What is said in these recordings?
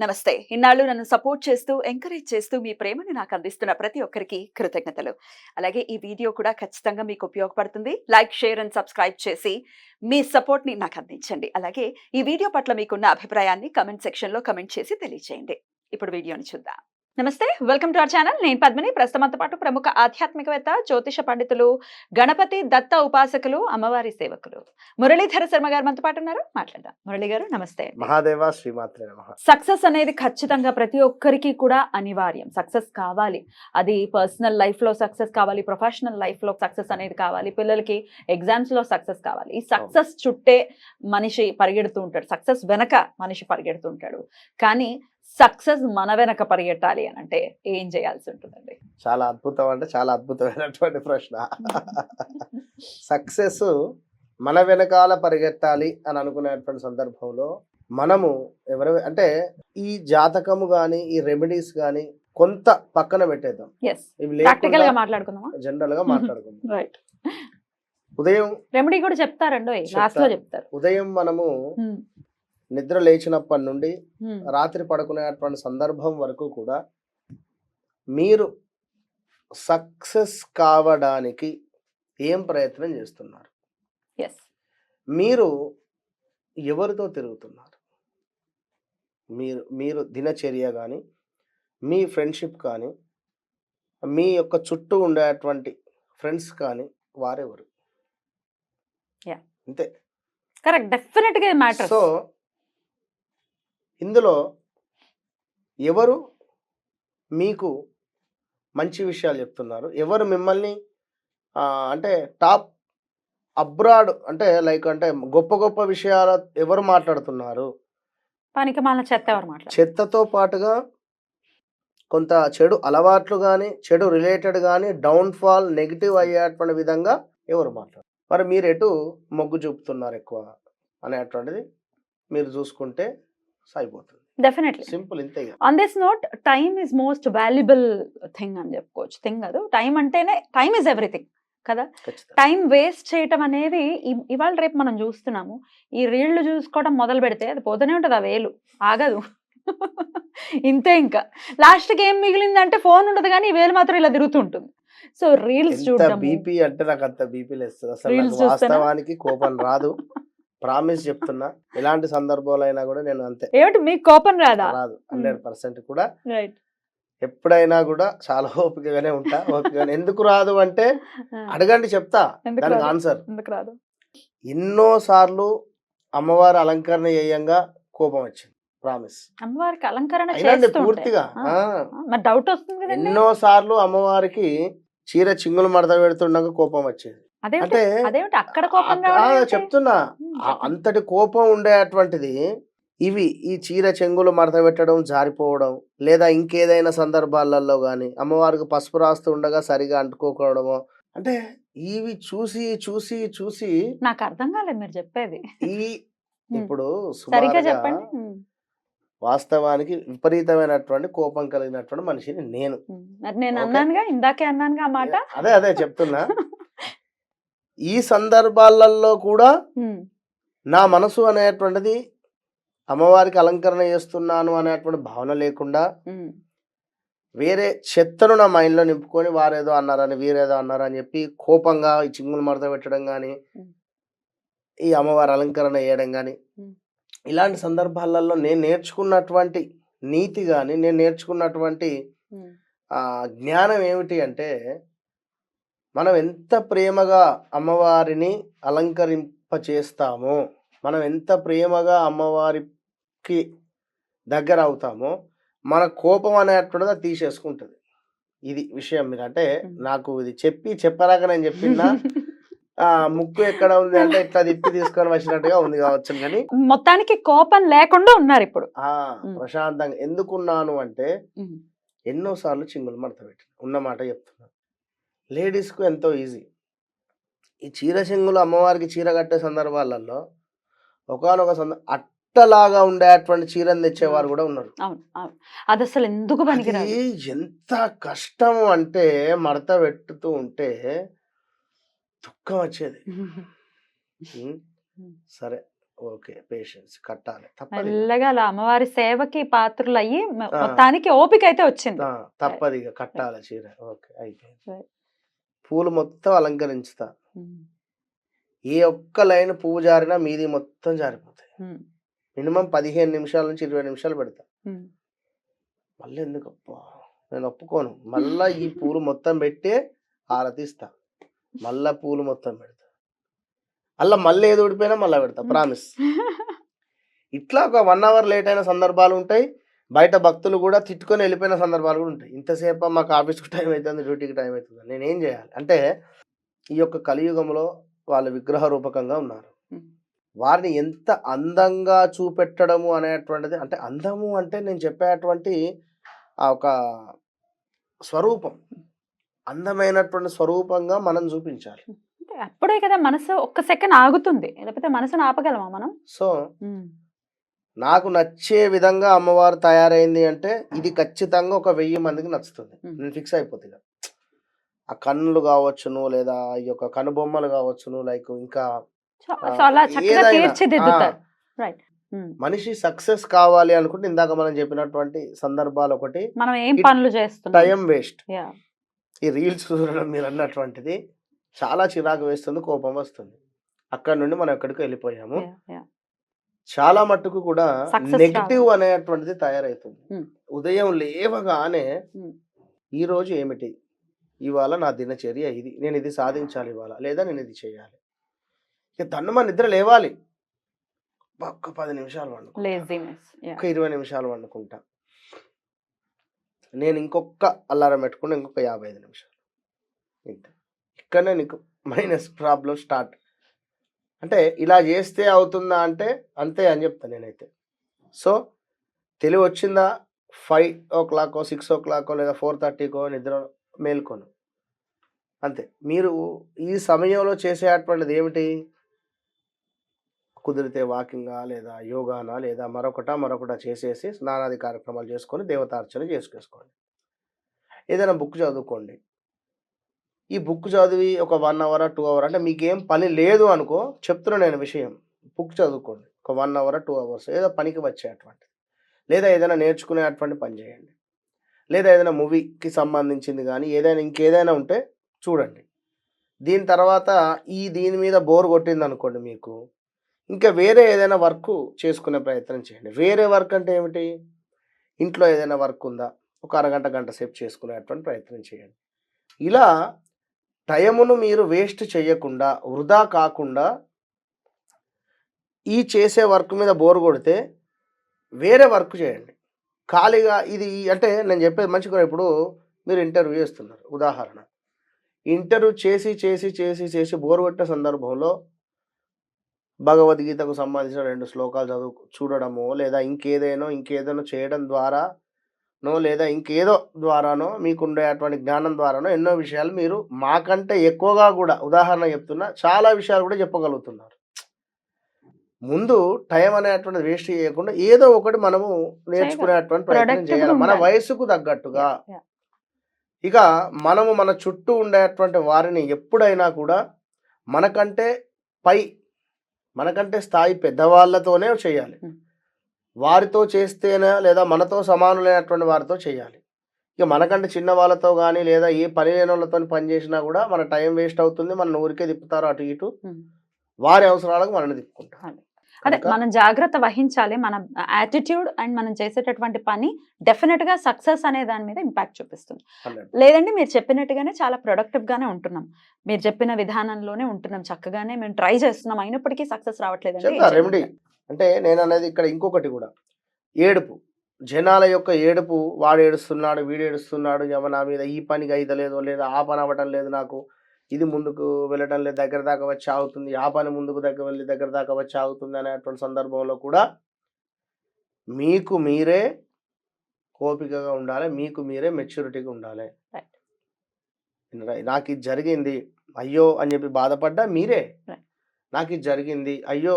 నమస్తే. ఇన్నాళ్ళు నన్ను సపోర్ట్ చేస్తూ, ఎంకరేజ్ చేస్తూ మీ ప్రేమని నాకు అందిస్తున్న ప్రతి ఒక్కరికి కృతజ్ఞతలు. అలాగే ఈ వీడియో కూడా ఖచ్చితంగా మీకు ఉపయోగపడుతుంది. లైక్, షేర్ అండ్ సబ్స్క్రైబ్ చేసి మీ సపోర్ట్‌ని నాకు అందించండి. అలాగే ఈ వీడియో పట్ల మీకున్న అభిప్రాయాన్ని కామెంట్ సెక్షన్‌లో కామెంట్ చేసి తెలియజేయండి. ఇప్పుడు వీడియోని చూద్దాం. నమస్తే. Welcome to our channel. నేను పద్మిని. ప్రస్తుతంతో పాటు ప్రముఖ ఆధ్యాత్మికవేత్త, జ్యోతిష పండితులు, గణపతి దత్త ఉపాసకులు, అమ్మవారి సేవకులు మురళీధర శర్మ గారు మనతో పాటు ఉన్నారు. మాట్లాడదాం. మురళి గారు నమస్తే. మహాదేవ శ్రీమాత్రే నమః. సక్సెస్ అనేది ఖచ్చితంగా ప్రతి ఒక్కరికి కూడా అనివార్యం. సక్సెస్ కావాలి. అది పర్సనల్ లైఫ్ లో సక్సెస్ కావాలి, ప్రొఫెషనల్ లైఫ్ లో సక్సెస్ అనేది కావాలి, పిల్లలకి ఎగ్జామ్స్ లో సక్సెస్ కావాలి. ఈ సక్సెస్ చుట్టే మనిషి పరిగెడుతూ ఉంటాడు, సక్సెస్ వెనక మనిషి పరిగెడుతూ ఉంటాడు. కానీ సక్సెస్ మన వెనక పరిగెట్టాలి అని అంటే ఏం చేయాల్సి ఉంటుందండి? చాలా అద్భుతం, అంటే చాలా అద్భుతమైనటువంటి ప్రశ్న. సక్సెస్ మన వెనకాల పరిగెత్తాలి అని అనుకునేటువంటి సందర్భంలో మనము అంటే ఈ జాతకము గాని, ఈ రెమెడీస్ గాని కొంత పక్కన పెట్టేద్దాం. ఇవి ప్రాక్టికల్ గా మాట్లాడుకుందామా? జనరల్ గా మాట్లాడుకుందాం. రైట్. ఉదయం రెమెడీ కూడా చెప్తారండి, లాస్ట్ లో చెప్తారు. ఉదయం మనము నిద్ర లేచినప్పటి నుండి రాత్రి పడుకునేటువంటి సందర్భం వరకు కూడా మీరు సక్సెస్ కావడానికి ఏం ప్రయత్నం చేస్తున్నారు? మీరు ఎవరితో తిరుగుతున్నారు? మీరు దినచర్య కానీ, మీ ఫ్రెండ్షిప్ కానీ, మీ యొక్క చుట్టూ ఉండేటువంటి ఫ్రెండ్స్ కానీ వారెవరు? అంతే. కరెక్ట్, డెఫినెట్ గా మ్యాటర్. సో ఇందులో ఎవరు మీకు మంచి విషయాలు చెప్తున్నారు, ఎవరు మిమ్మల్ని అంటే టాప్ అబ్రాడ్ అంటే లైక్ అంటే గొప్ప గొప్ప విషయాలు ఎవరు మాట్లాడుతున్నారు? పనికి మన చెత్త ఎవరు మాట్లాడుతున్నారు? చెత్తతో పాటుగా కొంత చెడు అలవాట్లు కానీ, చెడు రిలేటెడ్ కానీ, డౌన్ఫాల్ నెగిటివ్ అయ్యేటువంటి విధంగా ఎవరు మాట్లాడు? మరి మీరు ఎటు మొగ్గు చూపుతున్నారు ఎక్కువ అనేటువంటిది మీరు చూసుకుంటే సరిపోతుంది. డెఫినెట్లీ సింపుల్, ఇంతే. On this note, time is most valuable thing అని చెప్పుకోవచ్చు. థింగ్ కాదు, టైం అంటేనే టైమ్ ఇస్ ఎవ్రీథింగ్ కదా. టైం వేస్ట్ చేయటం అనేది ఇవాళ రేపు మనం చూస్తున్నాము. ఈ రీళ్లు చూసుకోవడం మొదలు పెడితే అది పోతూనే ఉంటుంది, ఆ వేలు ఆగదు. ఇంతే. ఇంకా లాస్ట్కి ఏం మిగిలిందంటే ఫోన్ ఉండదు, కానీ ఈ వేలు మాత్రం ఇలా తిరుగుతుంటుంది. సో రీల్స్ చూడడం, బీపీ అంటే నాకు అంత బీపీ లేస్తుంది అసలు. వాస్తవానికి కోపం రాదు, ప్రామిస్ చెప్తున్నా. ఎలాంటి సందర్భాలు అయినా కూడా నేను అంతే. ఏమిటి మీకు కోపం రాదా? రాదు, 100% కూడా. రైట్. ఎప్పుడైనా కూడా చాలా ఓపికగానే ఉంటా. ఓపికగానే ఎందుకు రాదు అంటే అడగండి, చెప్తా దానికి ఆన్సర్. ఎందుకు రాదు? ఎన్నో సార్లు అమ్మవారి అలంకరణ చేయంగా కోపం వచ్చింది, ప్రామిస్. అమ్మవారికి అలంకరణ పూర్తిగా డౌట్ వస్తుంది. ఎన్నో సార్లు అమ్మవారికి చీర చింగులు మడత పెడుతుండగా కోపం వచ్చేది. అంటే అక్కడ కోపం చెప్తున్నా, అంతటి కోపం ఉండేటువంటిది ఇవి ఈ చీర చెంగులు మడత పెట్టడం, జారిపోవడం, లేదా ఇంకేదైనా సందర్భాలలో గాని అమ్మవారికి పసుపు రాస్తూ ఉండగా సరిగా అంటుకోకూడము, అంటే ఇవి చూసి చూసి చూసి నాకు అర్థం కాలేదు మీరు చెప్పేది. ఇప్పుడు సరిగా చెప్పండి. వాస్తవానికి విపరీతమైనటువంటి కోపం కలిగినటువంటి మనిషిని నేను. నేను అన్నానుగా, ఇందాకే అన్నానుగా ఆ మాట. అదే చెప్తున్నా. ఈ సందర్భాలలో కూడా నా మనసు అనేటువంటిది అమ్మవారికి అలంకరణ చేస్తున్నాను అనేటువంటి భావన లేకుండా వేరే చెత్తను నా మైండ్లో నింపుకొని వారేదో అన్నారని, వీరేదో అన్నారని చెప్పి కోపంగా ఈ చింగులు మడత పెట్టడం కానీ, ఈ అమ్మవారి అలంకరణ చేయడం కానీ, ఇలాంటి సందర్భాలలో నేను నేర్చుకున్నటువంటి నీతి కానీ, నేను నేర్చుకున్నటువంటి జ్ఞానం ఏమిటి అంటే, మనం ఎంత ప్రేమగా అమ్మవారిని అలంకరింప చేస్తామో, మనం ఎంత ప్రేమగా అమ్మవారికి దగ్గర అవుతామో, మన కోపం అనేటువంటిది అది తీసేసుకుంటుంది. ఇది విషయం. మీరు అంటే నాకు ఇది చెప్పరాక నేను చెప్పినా ముక్కు ఎక్కడ ఉంది అంటే ఇట్లా తిప్పి తీసుకొని వచ్చినట్టుగా ఉంది కావచ్చు, కానీ మొత్తానికి కోపం లేకుండా ఉన్నారు ఇప్పుడు. ప్రశాంతంగా ఎందుకున్నాను అంటే ఎన్నోసార్లు చింగులు మడత పెట్టిన ఉన్నమాట చెప్తున్నాను. లేడీస్కు ఎంతో ఈజీ. ఈ చీర చెంగులు అమ్మవారికి చీర కట్టే సందర్భాలలో ఒకనొక అట్టలాగా ఉండేటువంటి చీరను తెచ్చేవారు కూడా ఉన్నారు. అది అసలు ఎందుకు పనికిరాదు. ఎంత కష్టం అంటే మడత పెట్టుతూ ఉంటే దుఃఖం వచ్చేది. సరే, ఓకే, పేషెన్స్ కట్టాలి, తప్పదు ఇక. మెల్లగా అలా అమ్మవారి సేవకి పాత్రలు అయ్యి ఆ, మొత్తానికి ఓపిక అయితే వచ్చింది. తప్పదు ఇక కట్టాలి చీర. ఓకే, అయిపోయింది. Right. పూలు మొత్తం అలంకరించుతా. ఉమ్, ఏ ఒక్క లైన్ పువ్వు జారినా మీది మొత్తం జారిపోతాయి. ఉమ్, మినిమం 15 నిమిషాల నుంచి 20 నిమిషాలు పెడతా. ఉమ్. మళ్ళీ ఎందుకు అబ్బా, నేను ఒప్పుకోను. మళ్ళా ఈ పూలు మొత్తం పెట్టి ఆరతిస్తా, మళ్ళా పూలు మొత్తం పెడతా, అలా మళ్ళీ ఏది ఊడిపోయినా మళ్ళీ పెడతా, ప్రామిస్. ఇట్లా ఒక 1 అవర్ లేట్ అయిన సందర్భాలు ఉంటాయి. బయట భక్తులు కూడా తిట్టుకొని వెళ్ళిపోయిన సందర్భాలు కూడా ఉంటాయి. ఇంతసేపు మాకు ఆఫీస్కి టైం అవుతుంది, డ్యూటీకి టైం అవుతుంది, నేనేం చేయాలి అంటే, ఈ యొక్క కలియుగంలో వాళ్ళు విగ్రహ రూపకంగా ఉన్నారు. ఉమ్, వారిని ఎంత అందంగా చూపెట్టడము అనేటువంటిది, అంటే అందము అంటే నేను చెప్పేటువంటి ఆ ఒక స్వరూపం, అందమైనటువంటి స్వరూపంగా మనం చూపించాలి. అంటే అప్పుడే కదా మనసు ఒక్క సెకండ్ ఆగుతుంది, లేకపోతే మనసును ఆపగలమా మనం? సో ఉమ్, నాకు నచ్చే విధంగా అమ్మవారు తయారైంది అంటే ఇది ఖచ్చితంగా ఒక 1000 మందికి నచ్చుతుంది. నేను ఫిక్స్ అయిపోతుంది. ఆ కన్నులు కావచ్చును, లేదా ఈ యొక్క కనుబొమ్మలు కావచ్చును, లైక్ ఇంకా సో అలా చక్కగా ఏదైనా తీర్చిదిద్దుతారు. రైట్. మనిషి సక్సెస్ కావాలి అనుకుంటే ఇందాక మనం చెప్పినటువంటి సందర్భాలు ఒకటి, మనం ఏం It- పనులు చేస్తున్నాం. Time waste. Yeah. ఈ రీల్స్ చూడడం మీరు అన్నటువంటిది చాలా చిరాకు వేస్తుంది, కోపం వస్తుంది. అక్కడ నుండి మనం ఎక్కడికి వెళ్ళిపోయాము. Yeah, yeah. చాలా మట్టుకు కూడా Success నెగిటివ్ అనేటువంటిది తయారైతుంది. Hmm. ఉదయం లేవగానే Hmm. ఈ రోజు ఏమిటి, ఇవాళ నా దినచర్య ఇది, నేను ఇది సాధించాలి ఇవాళ, లేదా నేను ఇది చేయాలి. ఇక దన్నుమ నిద్ర లేవాలి, ఒక్క 10 నిమిషాలు వండుకుంటా, Laziness. Yeah. ఒక 20 నిమిషాలు వండుకుంటా, నేను ఇంకొక అలారం పెట్టుకుంటే ఇంకొక 55 నిమిషాలు, ఇంతే. ఇక్కడనే నీకు మైనస్ ప్రాబ్లం స్టార్ట్. అంటే ఇలా చేస్తే అవుతుందా అంటే అంతే అని చెప్తాను నేనైతే. సో తెలివి వచ్చిందా, 5 o'clock 6 o'clock లేదా 4:30కో నిద్ర మేల్కొను, అంతే. మీరు ఈ సమయంలో చేసేటువంటిది ఏమిటి, కుదిరితే వాకింగా, లేదా యోగానా, లేదా మరొకట చేసేసి స్నానాది కార్యక్రమాలు చేసుకొని దేవతార్చన చేసుకేసుకోండి. ఏదైనా బుక్ చదువుకోండి. ఈ బుక్ చదివి ఒక 1 hour 2 hour, అంటే మీకేం పని లేదు అనుకో, చెప్తున్నా నేను విషయం, బుక్ చదువుకోండి ఒక 1 hour 2 hours, ఏదో పనికి వచ్చేటువంటి, లేదా ఏదైనా నేర్చుకునేటువంటి పని చేయండి, లేదా ఏదైనా మూవీకి సంబంధించింది కానీ ఏదైనా ఇంకేదైనా ఉంటే చూడండి. దీని తర్వాత దీని మీద బోర్ కొట్టింది అనుకోండి మీకు, ఇంకా వేరే ఏదైనా వర్క్ చేసుకునే ప్రయత్నం చేయండి. వేరే వర్క్ అంటే ఏమిటి, ఇంట్లో ఏదైనా వర్క్ ఉందా, ఒక అరగంట గంట సేపు చేసుకునేటువంటి ప్రయత్నం చేయండి. ఇలా టైమును మీరు వేస్ట్ చేయకుండా, వృధా కాకుండా, ఈ చేసే వర్క్ మీద బోర్ కొడితే వేరే వర్క్ చేయండి. ఖాళీగా ఇది అంటే నేను చెప్పేది మంచిగా, ఇప్పుడు మీరు ఇంటర్వ్యూ చేస్తున్నారు ఉదాహరణ, ఇంటర్వ్యూ చేసి బోర్ కొట్టిన సందర్భంలో భగవద్గీతకు సంబంధించిన 2 శ్లోకాలు చూడడమో, లేదా ఇంకేదైనా చేయడం ద్వారానో, లేదా ఇంకేదో ద్వారానో, మీకుండేటువంటి జ్ఞానం ద్వారానో ఎన్నో విషయాలు మీరు మాకంటే ఎక్కువగా కూడా, ఉదాహరణ చెప్తున్నా, చాలా విషయాలు కూడా చెప్పగలుగుతున్నారు. ముందు టైం అనేటువంటిది వేస్ట్ చేయకుండా ఏదో ఒకటి మనము నేర్చుకునేటువంటి ప్రయత్నం చేయాలి, మన వయసుకు తగ్గట్టుగా. ఇక మనము మన చుట్టూ ఉండేటువంటి వారిని ఎప్పుడైనా కూడా మనకంటే స్థాయి పెద్దవాళ్ళతోనే చేయాలి. వారితో చేస్తేనే, లేదా మనతో సమానులైనటువంటి వారితో చేయాలి. ఇక మనకంటే చిన్న వాళ్ళతో కానీ, లేదా ఏ పని లేని వాళ్ళతో పని చేసినా కూడా మన టైం వేస్ట్ అవుతుంది, మన ఊరికే తిప్పుతారు అటు ఇటు, వారి అవసరాలకు మనల్ని తిప్పుకుంటారు. అదే మనం జాగ్రత్త వహించాలి. మన యాటిట్యూడ్ అండ్ మనం చేసేటటువంటి పని డెఫినెట్ గా సక్సెస్ అనే దాని మీద ఇంపాక్ట్ చూపిస్తుంది. లేదండి మీరు చెప్పినట్టుగానే చాలా ప్రొడక్టివ్ గానే ఉంటున్నాం, మీరు చెప్పిన విధానంలోనే ఉంటున్నాం, చక్కగానే మేము ట్రై చేస్తున్నాం, అయినప్పటికీ సక్సెస్ రావట్లేదండి. రెమెడీ అంటే నేను అనేది ఇక్కడ ఇంకొకటి కూడా, ఏడుపు, జనాల యొక్క ఏడుపు, వాడు ఏడుస్తున్నాడు, వీడు ఏడుస్తున్నాడు, నా మీద ఈ పనికి అయితలేదు, లేదా ఆ పని అవ్వటం లేదు, నాకు ఇది ముందుకు వెళ్ళటం లేదు, దగ్గర దాకా వచ్చి ఆగుతుంది, ఆ పని ముందుకు దగ్గర దాకా వచ్చి ఆగుతుంది అనేటువంటి సందర్భంలో కూడా మీకు మీరే ఓపికగా ఉండాలి, మీకు మీరే మెచ్యూరిటీగా ఉండాలి. నాకు ఇది జరిగింది అయ్యో అని చెప్పి బాధపడ్డా మీరే, నాకు ఇది జరిగింది అయ్యో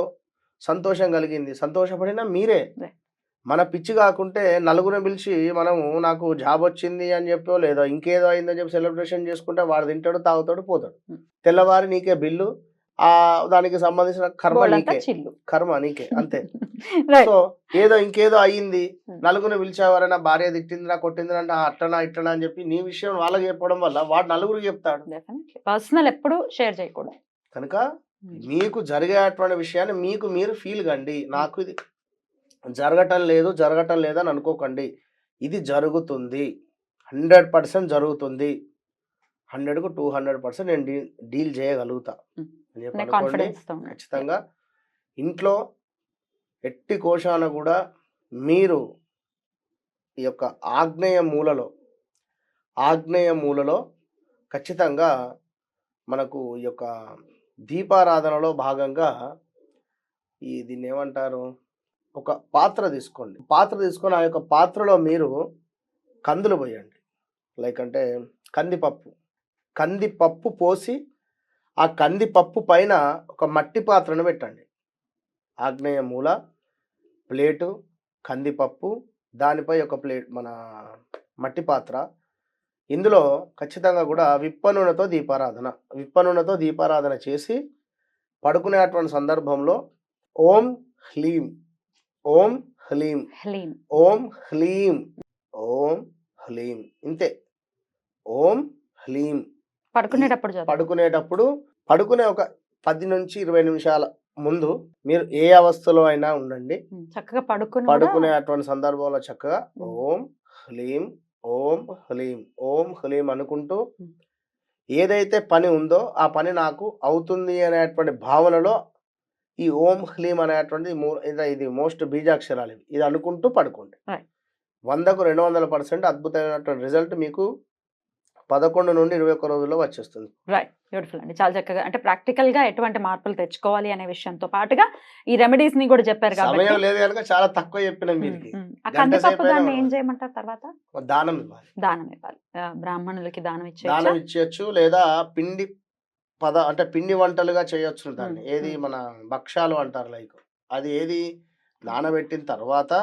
సంతోషం కలిగింది సంతోషపడినా మీరే. మన పిచ్చి కాకుంటే నలుగురిని పిలిచి మనము నాకు జాబ్ వచ్చింది అని చెప్పో, లేదా ఇంకేదో అయిందని చెప్పి సెలబ్రేషన్ చేసుకుంటే వాడు తింటాడు, తాగుతాడు, పోతాడు. తెల్లవారి నీకే బిల్లు, ఆ దానికి సంబంధించిన కర్మ బోల్డంతా నీకే, చిల్లు. కర్మ నీకే అంతే. రైట్. సో ఏదో ఇంకేదో అయ్యింది, నలుగురిని పిలిచేవారైనా భార్య తిట్టిందిరా కొట్టిందిరా అంటే అట్లనా ఇట్లనా అని చెప్పి నీ విషయం వాళ్ళకి చెప్పడం వల్ల వాడు నలుగురికి చెప్తాడు. డెఫినెట్లీ పర్సనల్ ఎప్పుడు షేర్ చేయకూడదు. కనుక మీకు జరిగేటువంటి విషయాన్ని మీకు మీరు ఫీల్ కండి. నాకు ఇది జరగటం లేదు అని అనుకోకండి. ఇది జరుగుతుంది, 100% జరుగుతుంది, 100కు 200% నేను డీల్ చేయగలుగుతా అని చెప్పి అనుకోండి. కాన్ఫిడెన్స్ తో ఉండండి. ఖచ్చితంగా ఇంట్లో ఎట్టి కోశాన కూడా మీరు ఈ యొక్క ఆగ్నేయ మూలలో ఖచ్చితంగా మనకు ఈ యొక్క దీపారాధనలో భాగంగా దీన్ని ఏమంటారు, ఒక పాత్ర తీసుకోండి. పాత్ర తీసుకొని ఆ యొక్క పాత్రలో మీరు కందులు పోయండి. లైక్ అంటే కందిపప్పు పోసి ఆ కందిపప్పు పైన ఒక మట్టి పాత్రను పెట్టండి. ఆగ్నేయ మూల, ప్లేటు, కందిపప్పు, దానిపై ఒక ప్లేట్ మన మట్టి పాత్ర. ఇందులో ఖచ్చితంగా కూడా విప్ప నూనెతో దీపారాధన చేసి పడుకునేటువంటి సందర్భంలో ఓం హ్లీం ఓం హ్లీం హలీం. ఓం హ్లీం ఓం హ్లీం ఇంతే. ఓం హ్లీం పడుకునేటప్పుడు పడుకునే ఒక 10 నుంచి 20 నిమిషాల ముందు మీరు ఏ అవస్థలో అయినా ఉండండి, చక్కగా పడుకునేటువంటి సందర్భంలో చక్కగా ఓం హ్లీం ఓం హ్లీం ఓం హ్లీం అనుకుంటూ ఏదైతే పని ఉందో ఆ పని నాకు అవుతుంది అనేటువంటి భావనలో ఈ ఓం హ్లీం అనేటువంటి ఇది మోస్ట్ బీజాక్షరాలు ఇది అనుకుంటూ పడుకోండి. 100కు 200% అద్భుతమైనటువంటి రిజల్ట్ మీకు 11 నుండి 21 రోజుల్లో వచ్చేస్తుంది. రైట్, బ్యూటిఫుల్ అండి. చాలా చక్కగా అంటే ప్రాక్టికల్ గా ఎటువంటి మార్పులు తెచ్చుకోవాలి అనే విషయంతో పాటుగా ఈ రెమెడీస్ ని కూడా చెప్పారు కాబట్టి సమయం లేదు కనుక చాలా తక్కువ చెప్పిన మీరు. ఆ కందిపప్పు దాన్ని ఏం చేయమంటారు? తర్వాత దానం ఇవ్వాలి. బ్రాహ్మణులకి దానం ఇచ్చేయచ్చు, లేదా అంటే పిండి వంటలుగా చేయొచ్చు దాన్ని. ఏది మన భక్షాలు అంటారు, లైక్ అది ఏది నానబెట్టిన తర్వాత